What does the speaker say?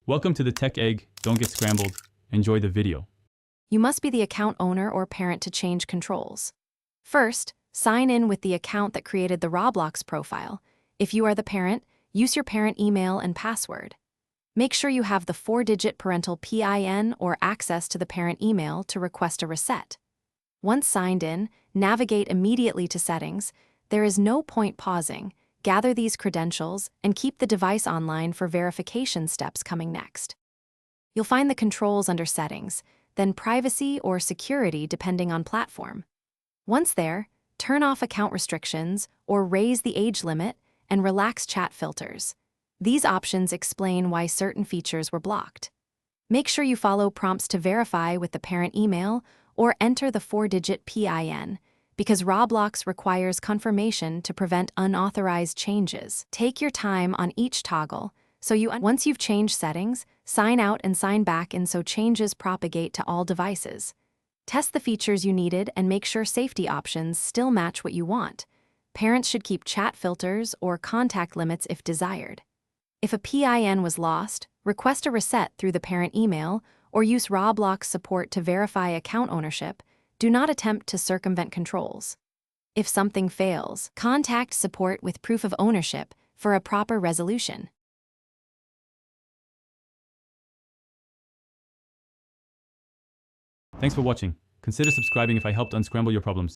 Welcome to the Tech Egg. Don't get scrambled. Enjoy the video. You must be the account owner or parent to change controls. First, sign in with the account that created the Roblox profile. If you are the parent, use your parent email and password. Make sure you have the 4-digit parental PIN or access to the parent email to request a reset. Once signed in, navigate immediately to Settings. There is no point pausing. Gather these credentials and keep the device online for verification steps coming next. You'll find the controls under Settings, then Privacy or Security depending on platform. Once there, turn off account restrictions or raise the age limit and relax chat filters. These options explain why certain features were blocked. Make sure you follow prompts to verify with the parent email or enter the 4-digit PIN, because Roblox requires confirmation to prevent unauthorized changes. Take your time on each toggle, once you've changed settings, sign out and sign back in so changes propagate to all devices. Test the features you needed and make sure safety options still match what you want. Parents should keep chat filters or contact limits if desired. If a PIN was lost, request a reset through the parent email or use Roblox support to verify account ownership. Do not attempt to circumvent controls. If something fails, contact support with proof of ownership for a proper resolution. Thanks for watching. Consider subscribing if I helped unscramble your problems.